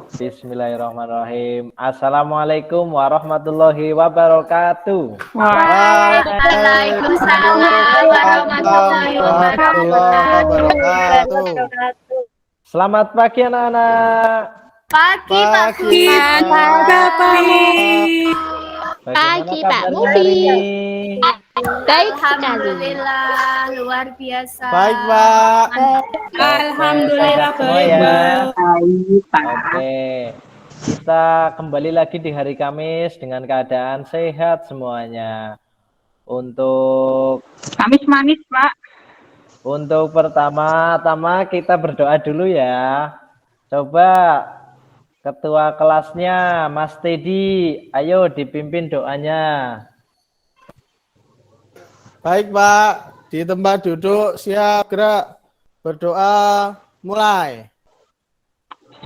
Bismillahirrahmanirrahim. Assalamualaikum warahmatullahi wabarakatuh. Waalaikumsalam warahmatullahi wabarakatuh. Selamat pagi anak-anak. Pagi Pak Guru. Pagi Pak Mufi. Baik sekali. Alhamdulillah luar biasa. Baik Pak. Alhamdulillah baik ya. Oke. Kita kembali lagi di hari Kamis dengan keadaan sehat semuanya. Untuk Kamis manis, Pak. Untuk pertama-tama kita berdoa dulu ya. Coba ketua kelasnya Mas Teddy, ayo dipimpin doanya. Baik Pak. Di tempat duduk siap gerak. Berdoa mulai.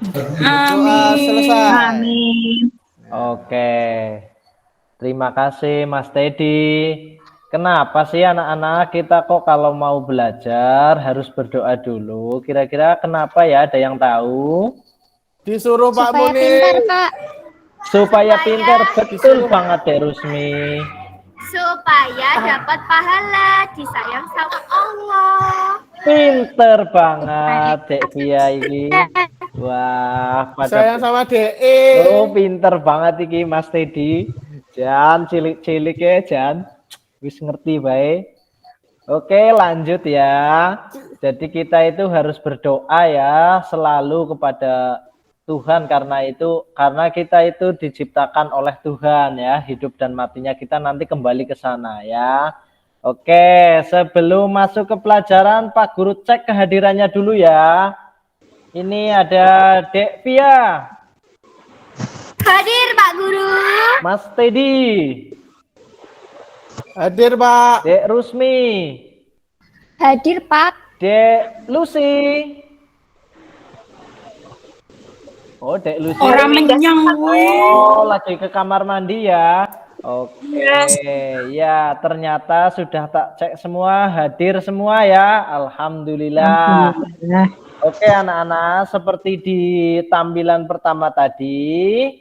Berdoa selesai. Amin. Oke. Terima kasih Mas Teddy. Kenapa sih anak-anak kita kok kalau mau belajar harus berdoa dulu? Kira-kira kenapa ya? Ada yang tahu? Disuruh Pak Supaya Munir. pintar, Pak. Supaya pintar, betul banget Dek Rusmi. Supaya dapat pahala disayang sama Allah. Pinter banget Dek Bia ini. Wah, Sayang pada sama DE. oh, pinter banget iki Mas Teddy. Jan cilik-cilik ya, Jan. Wis ngerti baik. Oke, lanjut ya. Jadi kita itu harus berdoa ya selalu kepada Tuhan karena kita itu diciptakan oleh Tuhan ya, hidup dan matinya kita nanti kembali ke sana ya. Oke, sebelum masuk ke pelajaran Pak Guru cek kehadirannya dulu ya. Ini ada Dek Pia, Hadir Pak Guru. Mas Teddy, Hadir Pak. Dek Rusmi, Hadir, Pak. Dek Lucy. Oh, Dek Lucy. Orang menyang, Oh, lagi ke kamar mandi ya. Oke, ya ternyata sudah tak cek semua, hadir semua ya. Alhamdulillah. Oke anak-anak, seperti di tampilan pertama tadi,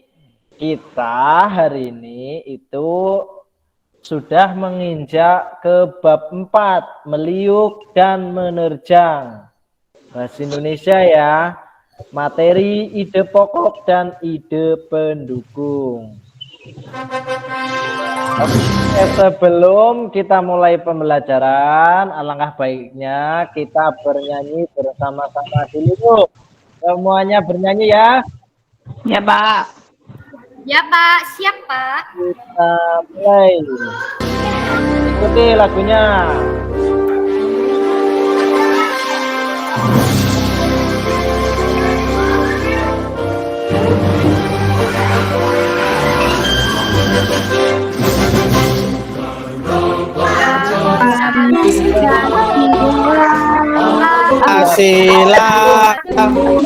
kita hari ini itu sudah menginjak ke bab 4, meliuk dan menerjang. Bahasa Indonesia ya, materi, ide pokok, dan ide pendukung. Oke, sebelum kita mulai pembelajaran, alangkah baiknya kita bernyanyi bersama-sama dulu. Semuanya bernyanyi ya. Ya, Pak. Ya Pak, siap Pak. Kita mulai. Ikuti lagunya. Asilah aku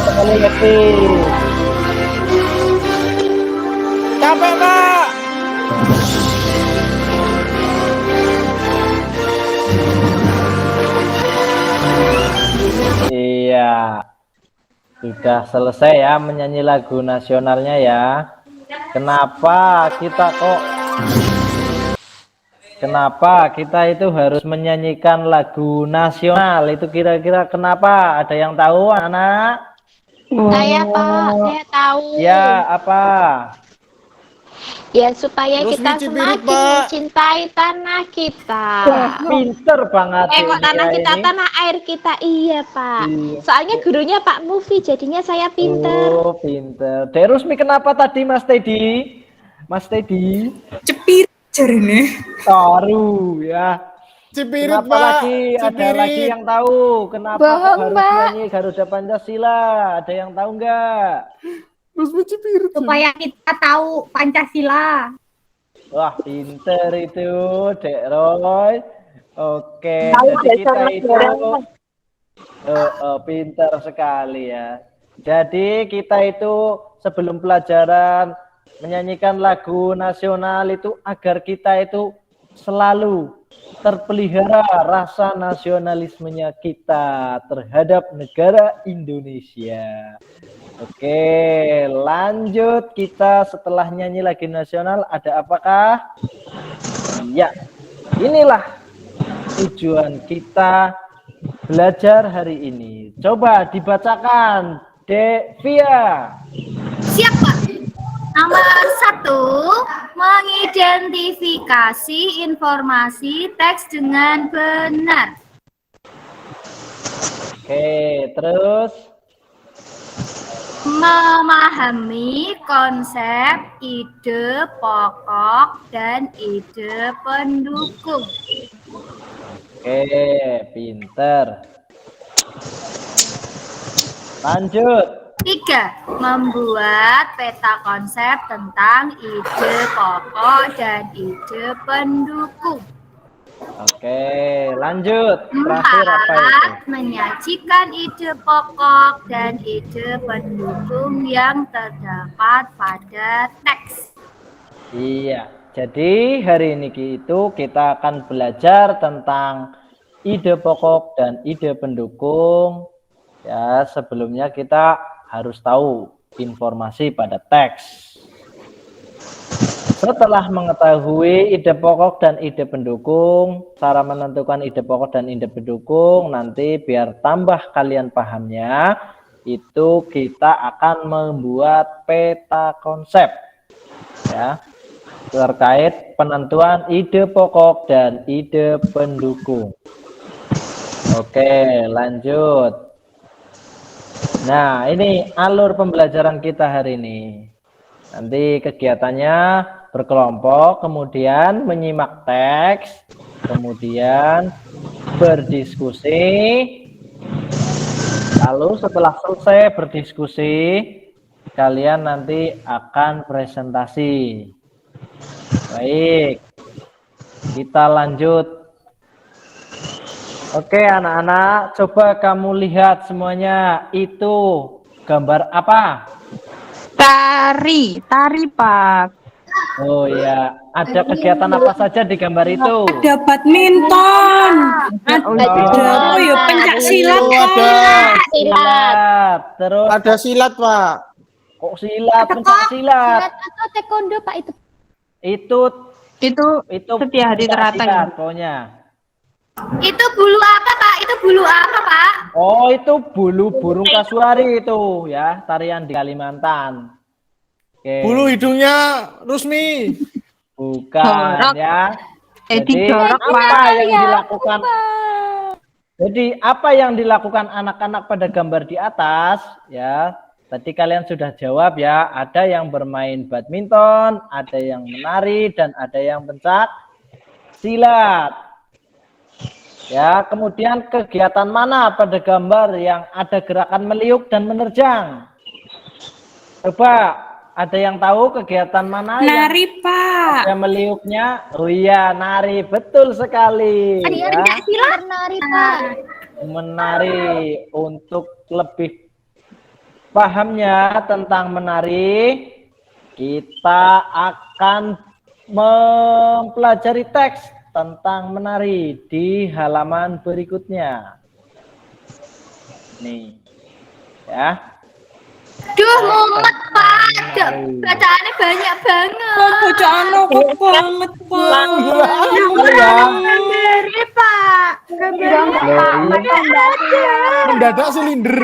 Sekali lagi. capek Pak. Iya. Sudah selesai ya menyanyi lagu nasionalnya ya. Kenapa kita itu harus menyanyikan lagu nasional? Itu kira-kira kenapa? Ada yang tahu anak? Saya, Pak. Saya tahu. Ya, apa? Ya, supaya Terus kita Cibiru, semakin Pak. mencintai tanah kita. Pinter banget. Kok tanah ini. kita, tanah air kita. Iya, Pak. Iya. Soalnya gurunya Pak Mufi, jadinya saya pinter. Oh, pinter. Dek Rusmi kenapa tadi Mas Teddy? Mas Teddy? Cepir ini. Taruh ya. Cipirit, Kenapa Pak. lagi? Ada lagi Cipirit. yang tahu kenapa kok Bohong, harus Pak. nyanyi Garuda Pancasila? Ada yang tahu nggak? Rusmi Cipirit. Supaya kita tahu Pancasila. Wah, pinter itu, Dek Roy. Oke, jadi kita itu pinter sekali ya. Jadi kita itu sebelum pelajaran menyanyikan lagu nasional itu agar kita itu selalu terpelihara rasa nasionalismenya kita terhadap negara Indonesia. Oke, lanjut kita setelah nyanyi lagu nasional ada apakah? Ya, inilah tujuan kita belajar hari ini. Coba dibacakan, Devia. Siap, Pak. Nomor 1, mengidentifikasi informasi teks dengan benar. Oke, terus Memahami konsep, ide pokok, dan ide pendukung. oke, pinter. Lanjut. 3, membuat peta konsep tentang ide pokok dan ide pendukung. Oke, lanjut. Terakhir apa itu? 4, menyajikan ide pokok dan ide pendukung yang terdapat pada teks. Iya, jadi hari ini kita akan belajar tentang ide pokok dan ide pendukung. Ya, sebelumnya kita harus tahu informasi pada teks. Setelah mengetahui ide pokok dan ide pendukung, cara menentukan ide pokok dan ide pendukung, nanti biar tambah kalian pahamnya, itu kita akan membuat peta konsep. Ya, terkait penentuan ide pokok dan ide pendukung. Oke, lanjut. Nah, ini alur pembelajaran kita hari ini. Nanti kegiatannya berkelompok, kemudian menyimak teks, kemudian berdiskusi. Lalu setelah selesai berdiskusi, kalian nanti akan presentasi. Baik, kita lanjut. Oke anak-anak, coba kamu lihat semuanya, itu gambar apa? Tari Pak. Oh ya, ada kegiatan apa saja di gambar itu? Ada badminton. Oh, ya pencak silat. Ada Silat. Terus ada silat, Pak. kok silat, pencak silat? Atau taekwondo, Pak, itu. Itu Setia Hadi pencak Teratai. silat, pokoknya. Itu bulu apa, Pak? Itu bulu apa, Pak? Oh, itu bulu burung kasuari itu ya, tarian di Kalimantan. Oke. Bulu hidungnya Rusmi. Bukan Jorok. ya. Jadi Jadi jorok, apa yang dilakukan? Jadi apa yang dilakukan anak-anak pada gambar di atas ya? Tadi kalian sudah jawab ya, ada yang bermain badminton, ada yang menari dan ada yang pencak silat. Ya, kemudian kegiatan mana pada gambar yang ada gerakan meliuk dan menerjang? Coba, ada yang tahu kegiatan mana Nari Pak. yang ada meliuknya? Oh iya, nari, betul sekali. Tadi Ya. pencak silat. Menari, Pak. Menari. Untuk lebih pahamnya tentang menari, kita akan mempelajari teks tentang menari di halaman berikutnya. Nih, ya. Duh, mumet, Pak. Bacaannya banyak banget. Bacaan kok banget Pak. Gambari, Pak. Mendadak silinder.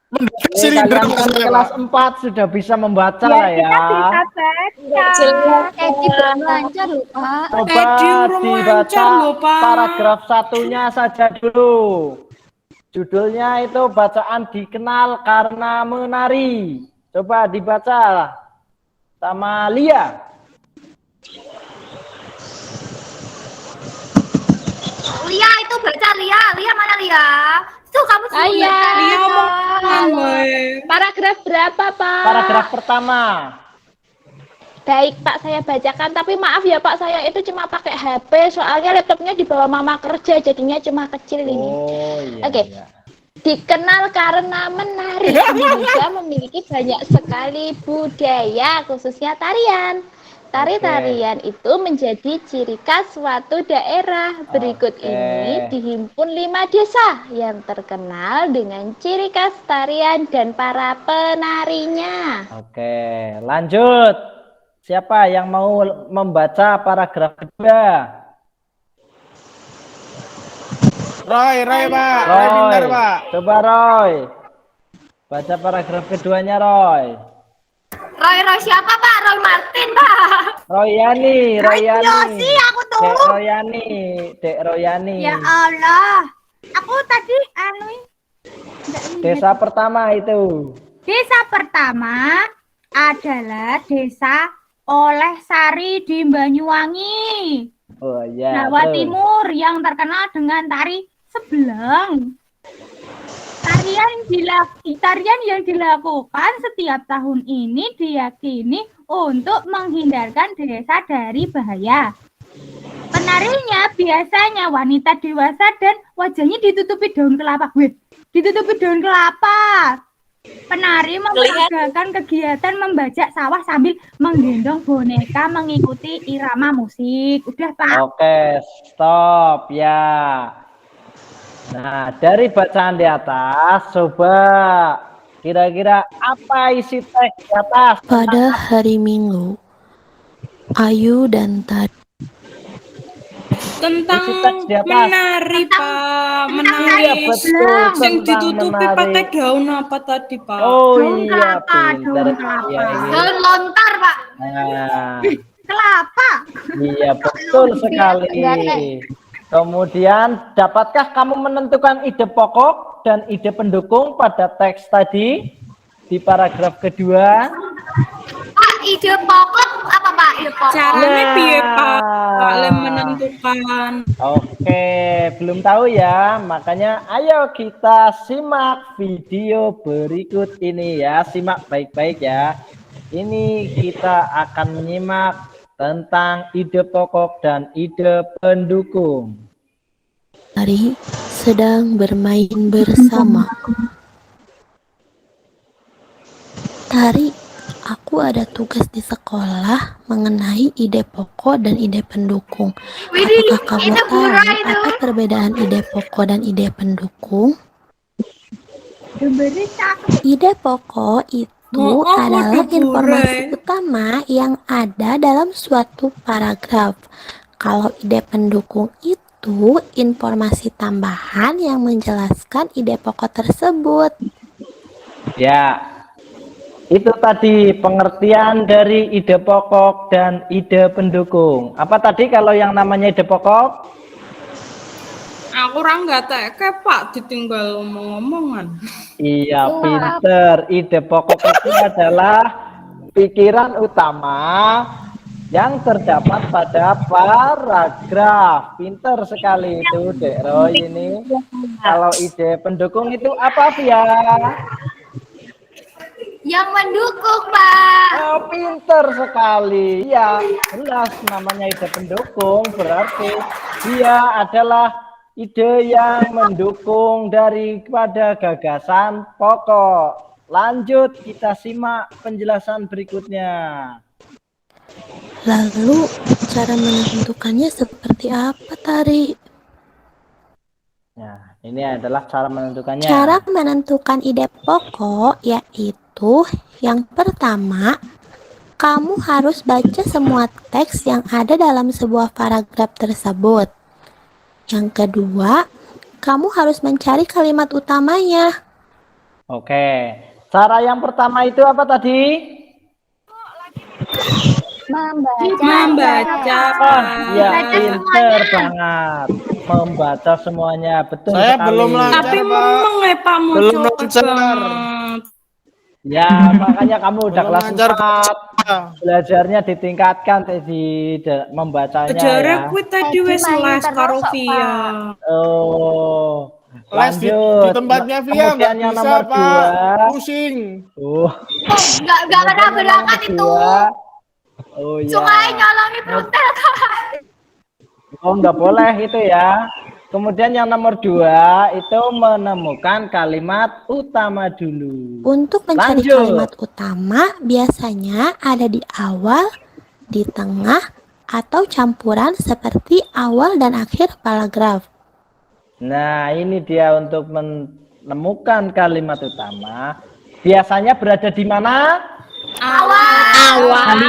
Mendadak Ini silinder. kalian kan kelas 4 sudah bisa membaca lah ya. Edi belum lancar loh, Pak. Coba Edi urung dibaca lancar loh, Pak. paragraf satunya saja dulu. Judulnya itu bacaan dikenal karena menari. Coba dibaca sama Lia. tuh baca Lia. Lia mana Lia? Tuh kamu suruh Ayah. baca. Dia omongan, woi. Paragraf berapa, Pak? Paragraf pertama. Baik, Pak, saya bacakan. Tapi maaf ya, Pak, saya itu cuma pakai HP. Soalnya laptopnya dibawa mama kerja, jadinya cuma kecil ini. Oh iya. Oke. Iya. Dikenal karena menari. Indonesia memiliki banyak sekali budaya, khususnya tarian. Tari-tarian itu menjadi ciri khas suatu daerah. Berikut Oke. ini dihimpun 5 desa yang terkenal dengan ciri khas tarian dan para penarinya. Oke, lanjut. Siapa yang mau membaca paragraf kedua? Roy, Pak. Roy Roy, pintar, Pak. coba Roy. Baca paragraf keduanya Roy. Roy siapa Pak? Roy Martin Pak. Royani. Yosi aku Dek tuh. Royani. Ya Allah. Aku tadi Desa pertama itu. Desa pertama adalah Desa Oleh Sari di Banyuwangi, Oh iya. Jawa tuh. Timur, yang terkenal dengan tari sebelang. Tarian yang dilakukan setiap tahun ini diyakini untuk menghindarkan desa dari bahaya. Penarinya biasanya wanita dewasa dan wajahnya ditutupi daun kelapa. Ditutupi daun kelapa. Penari memperagakan kegiatan membajak sawah sambil menggendong boneka mengikuti irama musik. Udah Pak. Oke, stop ya. Nah, dari bacaan di atas, coba kira-kira apa isi teks di atas? Pada hari Minggu, Ayu dan Tari Tentang Isi teks di atas. menari, Pak. Menari. Iya, betul. Yang Tentang ditutupi menari. pakai daun apa tadi, Pak? Oh Daun iya, kelapa, pintar. daun kelapa. Iya, iya. Daun lontar Pak. Nah, Kelapa. iya betul sekali. Kemudian, dapatkah kamu menentukan ide pokok dan ide pendukung pada teks tadi di paragraf kedua? Pak, ide pokok apa Pak? Ide pokok. Caranya piye, Pak? Pak Nah. Lem menentukan. Oke, belum tahu ya. Makanya ayo kita simak video berikut ini ya. Simak baik-baik ya. Ini kita akan menyimak tentang ide pokok dan ide pendukung. Tari sedang bermain bersama. Tari, aku ada tugas di sekolah mengenai ide pokok dan ide pendukung. Widih, Apakah kamu itu tahu Bura itu. apa perbedaan ide pokok dan ide pendukung? Ide pokok itu Oh, adalah waduh, informasi Bure. utama yang ada dalam suatu paragraf. Kalau ide pendukung itu informasi tambahan yang menjelaskan ide pokok tersebut. Ya, itu tadi pengertian dari ide pokok dan ide pendukung. Apa tadi kalau yang namanya ide pokok? Aku orang nggak teke, Pak, ditinggal omong-omongan. Iya, pinter. Ide pokok itu adalah pikiran utama yang terdapat pada paragraf. Pinter sekali itu, Dek Roy ini. Kalau ide pendukung itu apa, Via? Yang mendukung Pak. Oh, pinter sekali. Ya, jelas namanya ide pendukung berarti dia adalah ide yang mendukung daripada gagasan pokok. Lanjut, kita simak penjelasan berikutnya. Lalu, cara menentukannya seperti apa, Tari? Nah, ini adalah cara menentukannya. Cara menentukan ide pokok yaitu yang pertama, kamu harus baca semua teks yang ada dalam sebuah paragraf tersebut. Yang kedua, kamu harus mencari kalimat utamanya. Oke, cara yang pertama itu apa tadi? Membaca, Pak. Ya, pinter banget. Membaca semuanya, betul Saya sekali. belum lancar. Tapi Pak. memang Pak Belum Mojo lancar. banget. Ya, makanya kamu udah Belum kelas lancar 4. baca. Belajarnya ditingkatkan membacanya Ajarnya ya. kuwi tadi Tadi wis main les karo terus kok, Via. Oh, Les di lanjut. tempatnya Via Kemudian nggak yang bisa, nomor Pak. 2. Pusing. Oh, Nggak pernah kemudian yang berangkat nomor itu. 2. Oh Sungai ya. nyolongi frontal kan. Oh, nggak boleh itu ya. Kemudian yang nomor 2 itu menemukan kalimat utama dulu. Untuk mencari Lanjut. kalimat utama biasanya ada di awal, di tengah, atau campuran seperti awal dan akhir paragraf. Nah, ini dia untuk menemukan kalimat utama. Biasanya berada di mana? Awal.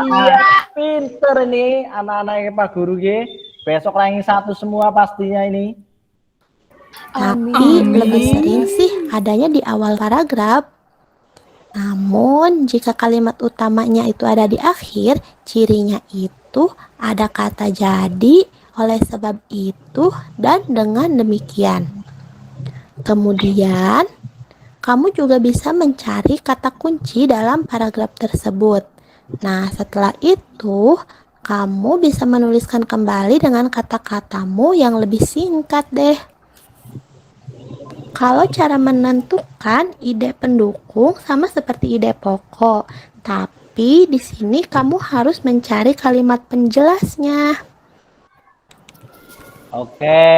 Iya, pinter ini anak-anak Pak Guru G. Besok ranking 1 semua pastinya ini. Tapi lebih sering sih adanya di awal paragraf. Namun, jika kalimat utamanya itu ada di akhir, cirinya itu ada kata jadi, oleh sebab itu, dan dengan demikian. Kemudian, kamu juga bisa mencari kata kunci dalam paragraf tersebut. Nah, setelah itu, kamu bisa menuliskan kembali dengan kata-katamu yang lebih singkat deh. Kalau cara menentukan ide pendukung sama seperti ide pokok, tapi di sini kamu harus mencari kalimat penjelasnya. Oke,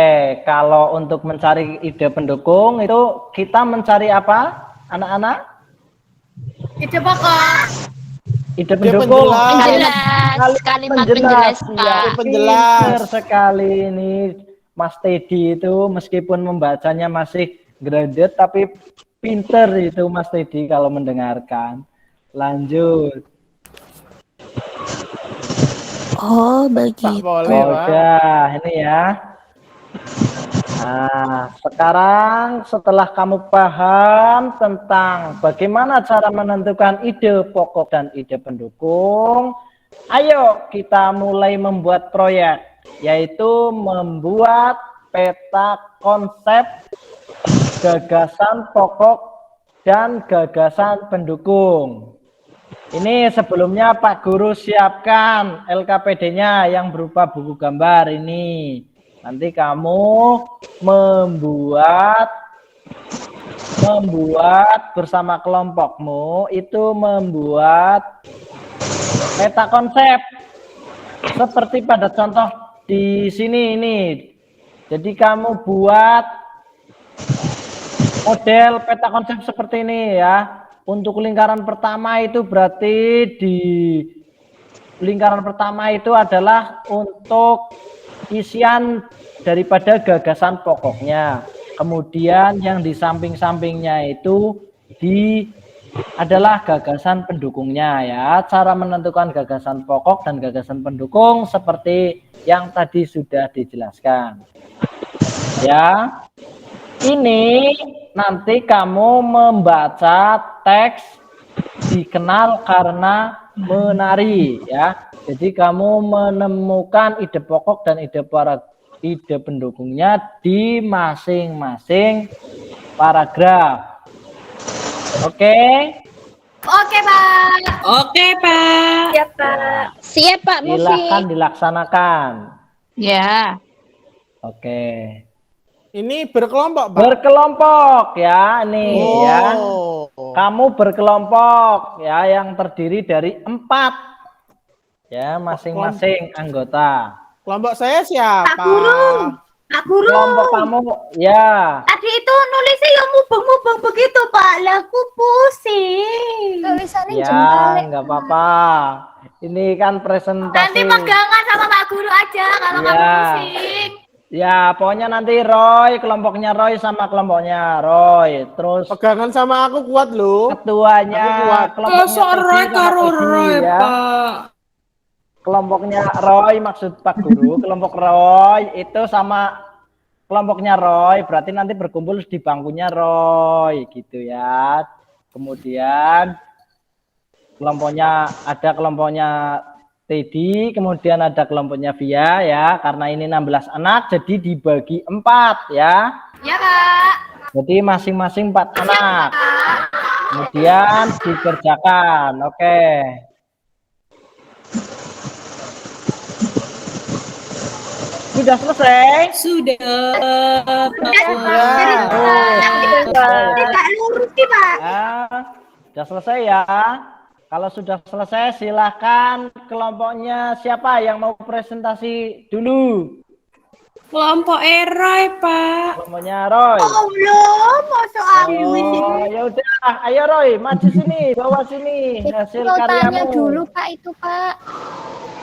kalau untuk mencari ide pendukung itu kita mencari apa, anak-anak? Ide pokok. Ide Ide pendukung. Penjelas, kalimat penjelas, Iya, Pak. Penjelas. pinter sekali ini Mas Teddy itu, meskipun membacanya masih graded tapi pinter itu Mas Teddy kalau mendengarkan. Lanjut. Oh, begitu. boleh. Oh, udah ini ya. Nah, sekarang setelah kamu paham tentang bagaimana cara menentukan ide pokok dan ide pendukung, ayo kita mulai membuat proyek, yaitu membuat peta konsep gagasan pokok dan gagasan pendukung. Ini sebelumnya Pak Guru siapkan LKPD-nya yang berupa buku gambar ini. Nanti kamu membuat bersama kelompokmu itu membuat peta konsep seperti pada contoh di sini ini. Jadi kamu buat model peta konsep seperti ini ya. Untuk lingkaran pertama itu berarti di lingkaran pertama itu adalah untuk isian daripada gagasan pokoknya. Kemudian yang di samping-sampingnya itu adalah gagasan pendukungnya ya. Cara menentukan gagasan pokok dan gagasan pendukung seperti yang tadi sudah dijelaskan. Ya. Ini nanti kamu membaca teks dikenal karena menari ya. Jadi kamu menemukan ide pokok dan ide pendukungnya di masing-masing paragraf. Oke? Oke, Pak. Oke, Pak. Siap, Pak. Siap, Pak Silakan Mufi. dilaksanakan. Ya. Oke. Ini berkelompok, Pak. Berkelompok ya nih ya. Oh. Kamu berkelompok ya yang terdiri dari 4 ya masing-masing anggota. Kelompok saya siapa? Pak Guru. Pak Guru. Kelompok kamu ya. Tadi itu nulisnya yang mubeng-mubeng begitu, Pak. Lah, aku pusing. Tulisannya Ya nggak apa-apa. Ini kan presentasi. Nanti pegangan sama Pak Guru aja kalau Ya. kamu pusing. Ya pokoknya nanti Roy, kelompoknya Roy sama kelompoknya Roy. Terus Pegangan sama aku kuat loh. ketuanya Aku kuat. kelompoknya Masa Teddy Roy sama karo Teddy, Roy, ya. Pak. Kelompoknya Roy maksud Pak Guru, kelompok Roy itu sama kelompoknya Roy, berarti nanti berkumpul di bangkunya Roy gitu ya. Kemudian ada kelompoknya Teddy, kemudian ada kelompoknya Via ya, karena ini 16 anak jadi dibagi 4 ya. Ya, Kak. Jadi masing-masing 4 anak. Kemudian dikerjakan. Oke. Sudah selesai? Sudah. Tidak lurus sih, Pak. Sudah selesai ya. Kalau sudah selesai, silahkan kelompoknya siapa yang mau presentasi dulu? Kelompok Roy, Pak. Kelompoknya Roy. Allah, masuk angin. Oh, ya udah, ayo Roy, maju sini, bawa sini hasil Mau tanya karyamu. dulu Pak itu Pak.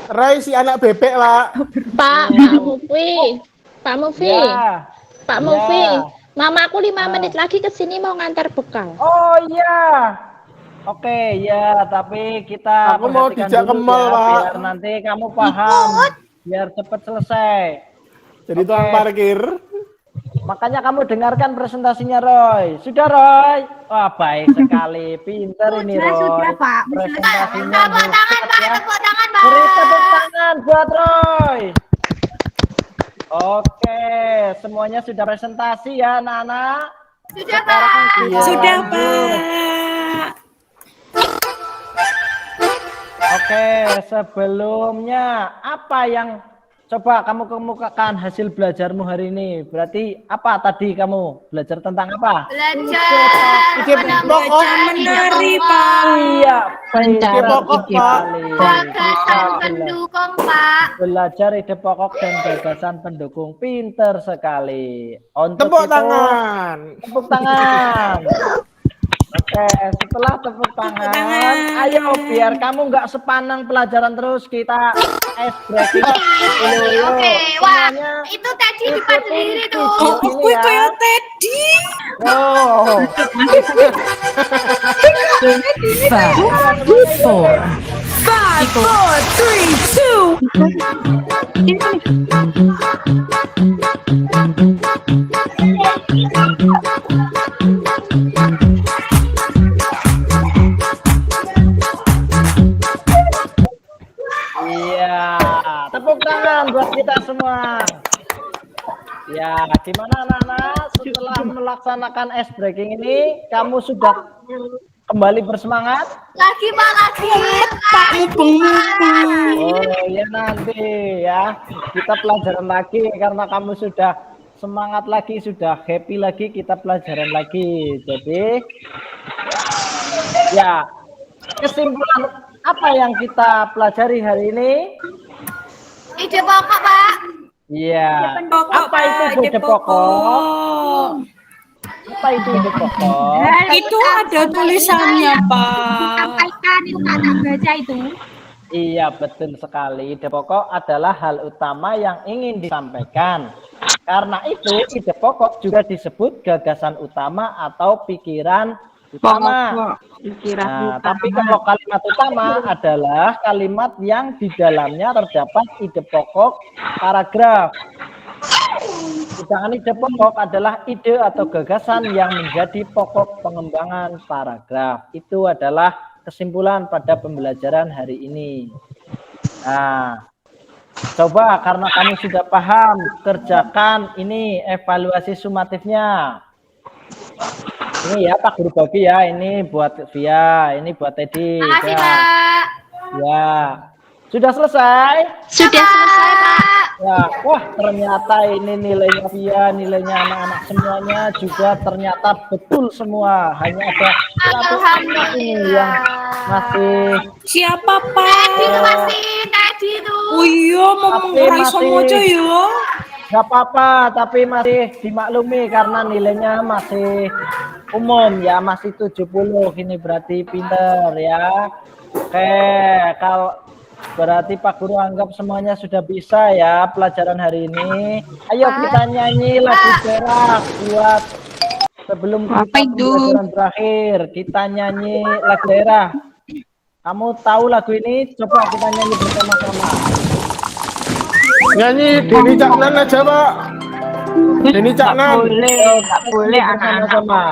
Rai si anak bebek, Pak. Pak Mufi. Pak Mufi. Ya. Pak Ya. Mufi. Mamaku 5 menit lagi ke sini mau ngantar bekal. Oh iya. Oke, ya, tapi kita Aku mau perhatikan dijak dulu ke mall, ya, Pak. biar nanti kamu paham, biar cepat selesai. Jadi Oke. tukang parkir. Makanya kamu dengarkan presentasinya Roy. Sudah Roy? Wah, baik sekali, pinter ini Roy. Sudah, Pak. Presentasinya Tepuk tangan, Pak. ya. Tepuk tangan, Pak. Beri tepuk tangan buat Roy. Oke, semuanya sudah presentasi ya anak-anak. Sudah, Sekarang Pak. kita Sudah, lanjut. Pak. Oke, sebelumnya apa yang coba kamu kemukakan hasil belajarmu hari ini? Berarti apa tadi kamu belajar tentang apa? Ide pokok. Menari, Pak. Iya, Ide pokok, Pak. Gagasan pendukung, Pak. Belajar ide pokok dan gagasan pendukung, pinter sekali. Untuk Tepuk itu, tangan. tepuk tangan. Oke, setelah tepuk tangan, ayo biar kamu nggak sepanang pelajaran terus kita ice breaking dulu. Yuk. Oke, wah, Semuanya itu tadi di ikuti sendiri tuh. video Oh, ini gue ya. kayak Teddy. Oh. Iya, tepuk tangan buat kita semua. Ya, gimana anak-anak setelah melaksanakan ice breaking ini, kamu sudah kembali bersemangat? Lagi, Pak, lagi. Oh ya nanti ya, kita pelajaran lagi karena kamu sudah semangat lagi, sudah happy lagi, kita pelajaran lagi. Jadi, ya, kesimpulan apa yang kita pelajari hari ini? Ide pokok, Pak. Iya. Pokok, Apa itu Pak, ide pokok? Apa itu ide pokok? Itu ada tulisannya, Pak. Sampaikan itu kata baca itu. Iya, betul sekali. Ide pokok adalah hal utama yang ingin disampaikan. Karena itu, ide pokok juga disebut gagasan utama atau pikiran utama. Nah, tapi kalau kalimat utama adalah kalimat yang di dalamnya terdapat ide pokok paragraf. Sedangkan ide pokok adalah ide atau gagasan yang menjadi pokok pengembangan paragraf. Itu adalah kesimpulan pada pembelajaran hari ini. Nah, coba karena kamu sudah paham, kerjakan ini evaluasi sumatifnya. Ini ya Pak Guru Bobi ya, ini buat Via, ini buat Teddy. Makasih, Ya. Pak. Ya. Sudah selesai? Sudah selesai Pak. Ya, wah ternyata ini nilainya Via, nilainya anak-anak semuanya juga ternyata betul semua. Hanya ada satu anak ini yang masih Siapa, Pak? Tadi tuh masih tadi tuh. Oh iya, mau Tapi mengurai masih- semua aja ya. nggak apa-apa, tapi masih dimaklumi karena nilainya masih umum ya, masih 70. Ini berarti pinter ya. Oke, kalau berarti Pak Guru anggap semuanya sudah bisa ya pelajaran hari ini. Ayo kita nyanyi lagu daerah buat sebelum kita pembelajaran berakhir. Kita nyanyi lagu daerah. Kamu tahu lagu ini? Coba kita nyanyi bersama-sama. Nyanyi Denny Caknan aja, Pak. Denny Caknan. Nggak boleh bersama-sama.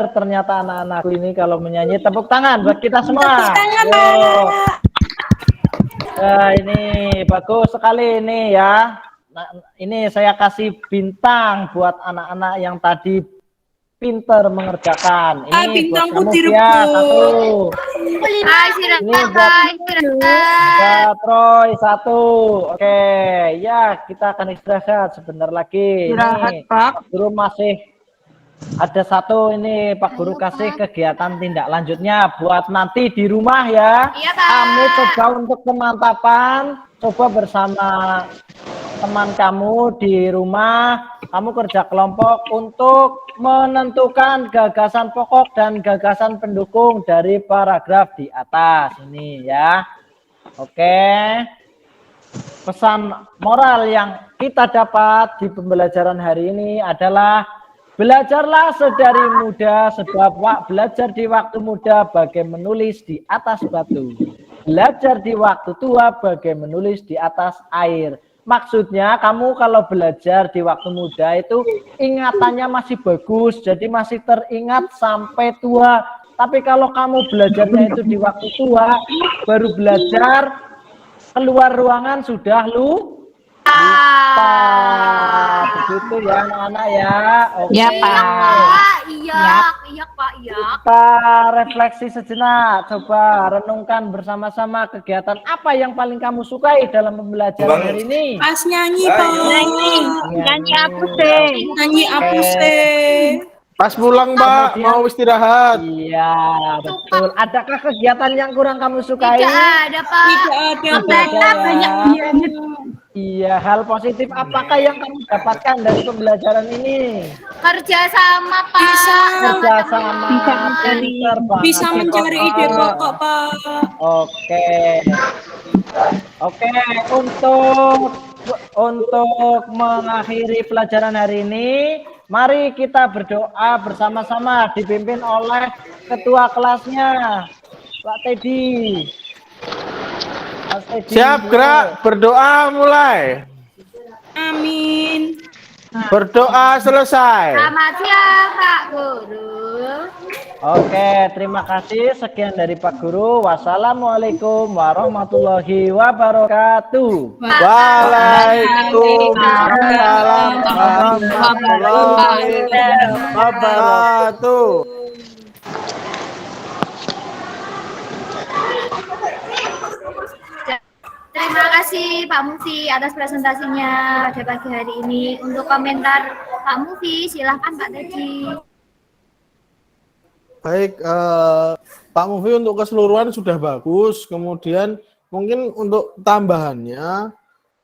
pinter ternyata anak-anakku ini kalau menyanyi. Tepuk tangan buat kita semua. Tepuk tangan, Yo. Pak. Nah, ini bagus sekali ini ya. Nah, ini saya kasih bintang buat anak-anak yang tadi pinter mengerjakan. Ini buat bintangku kamu direbut. ya, satu. Hai, Ini buat ya, Troy, satu. Oke, ya kita akan istirahat sebentar lagi. Ini Pak Guru masih ada satu ini Pak Guru kasih kegiatan tindak lanjutnya buat nanti di rumah ya. Iya, Pak. Kamu coba untuk pemantapan, coba bersama teman kamu di rumah, kamu kerja kelompok untuk menentukan gagasan pokok dan gagasan pendukung dari paragraf di atas ini ya. Oke. Pesan moral yang kita dapat di pembelajaran hari ini adalah belajarlah sedari muda, sebab belajar di waktu muda bagai menulis di atas batu. Belajar di waktu tua bagai menulis di atas air. Maksudnya kamu kalau belajar di waktu muda itu ingatannya masih bagus, jadi masih teringat sampai tua. Tapi kalau kamu belajarnya itu di waktu tua, baru belajar, keluar ruangan sudah lupa. Begitu ya anak-anak ya. Oke. Iya, Pak. Iya, Pak. Kita refleksi sejenak, coba renungkan bersama-sama kegiatan apa yang paling kamu sukai dalam pembelajaran hari ini. Pas nyanyi, Pak. Nyanyi apa sih? Nyanyi apa sih? Pas pulang, Mbak, Kemudian- mau istirahat. Iya, betul. Adakah kegiatan yang kurang kamu sukai? Ada, Pak. Tidak ada, Mereka Pak. banyak banget. Iya, hal positif apakah yang kamu dapatkan dari pembelajaran ini? Kerja sama, Pak. Kerja sama, pinter banget Bisa sih, mencari Koko. ide pokok, Pak. Oke. Oke, untuk mengakhiri pelajaran hari ini, mari kita berdoa bersama-sama dipimpin oleh ketua kelasnya, Pak Teddy. Mas Teddy. Siap, gerak, berdoa mulai. Amin. Berdoa selesai. Selamat siang, Pak Guru. Oke, terima kasih. Sekian dari Pak Guru. Wassalamualaikum warahmatullahi wabarakatuh. Waalaikumsalam warahmatullahi wabarakatuh. Terima kasih Pak Mufi atas presentasinya pada pagi hari ini. Untuk komentar Pak Mufi, silahkan Pak Teddy. Baik, Pak Mufi untuk keseluruhan sudah bagus. Kemudian mungkin untuk tambahannya,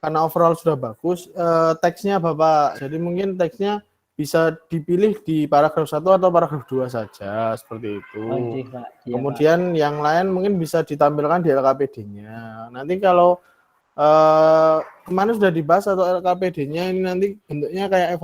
karena overall sudah bagus, teksnya Bapak. Jadi mungkin teksnya bisa dipilih di paragraf 1 atau paragraf 2 saja, seperti itu. Pak. Iya, Kemudian yang lain mungkin bisa ditampilkan di LKPD-nya. Nanti kalau kemarin sudah dibahas atau LKPD-nya ini nanti bentuknya kayak